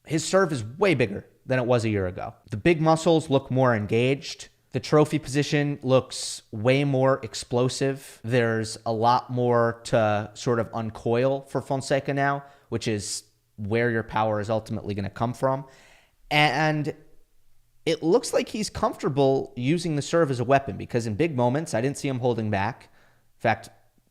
His serve is way bigger than it was a year ago. The big muscles look more engaged. The trophy position looks way more explosive. There's a lot more to sort of uncoil for Fonseca now, which is where your power is ultimately going to come from. And it looks like he's comfortable using the serve as a weapon, because in big moments, I didn't see him holding back. In fact,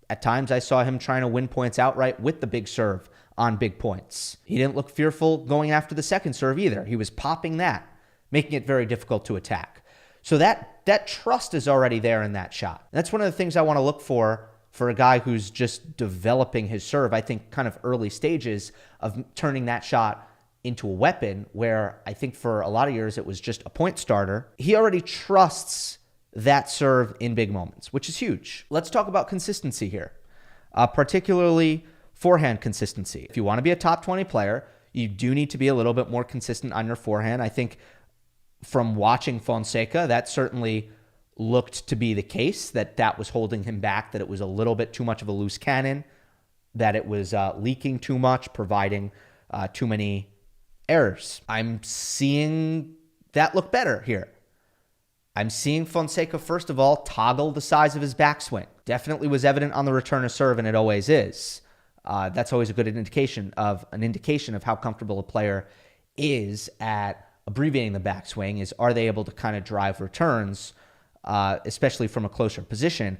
at times I saw him trying to win points outright with the big serve on big points. He didn't look fearful going after the second serve either. He was popping that, making it very difficult to attack. So that trust is already there in that shot. That's one of the things I want to look for a guy who's just developing his serve. I think kind of early stages of turning that shot into a weapon, where I think for a lot of years it was just a point starter. He already trusts that serve in big moments, which is huge. Let's talk about consistency here, particularly forehand consistency. If you want to be a top 20 player, you do need to be a little bit more consistent on your forehand. I think from watching Fonseca, that certainly looked to be the case, that was holding him back, that it was a little bit too much of a loose cannon, that it was leaking too much, providing too many errors. I'm seeing that look better here. I'm seeing Fonseca, first of all, toggle the size of his backswing. Definitely was evident on the return of serve, and it always is. That's always a good indication of how comfortable a player is at abbreviating the backswing, is are they able to kind of drive returns, especially from a closer position.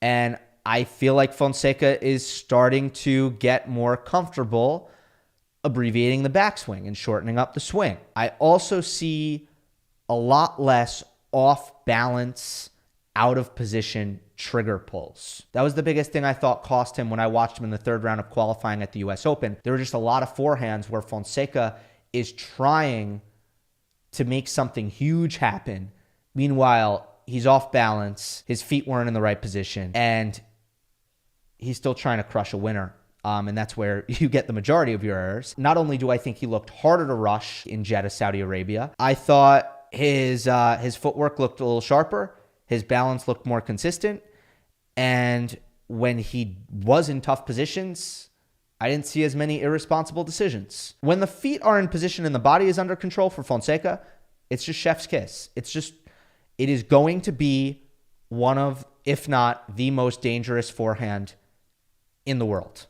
And I feel like Fonseca is starting to get more comfortable abbreviating the backswing and shortening up the swing. I also see a lot less off balance, out of position trigger pulls. That was the biggest thing I thought cost him when I watched him in the third round of qualifying at the US Open. There were just a lot of forehands where Fonseca is trying to make something huge happen. Meanwhile, he's off balance, his feet weren't in the right position, and he's still trying to crush a winner. And that's where you get the majority of your errors. Not only do I think he looked harder to rush in Jeddah, Saudi Arabia, I thought his footwork looked a little sharper, his balance looked more consistent, and when he was in tough positions, I didn't see as many irresponsible decisions. When the feet are in position and the body is under control for Fonseca, it's just chef's kiss. It is going to be one of, if not the most dangerous forehand in the world.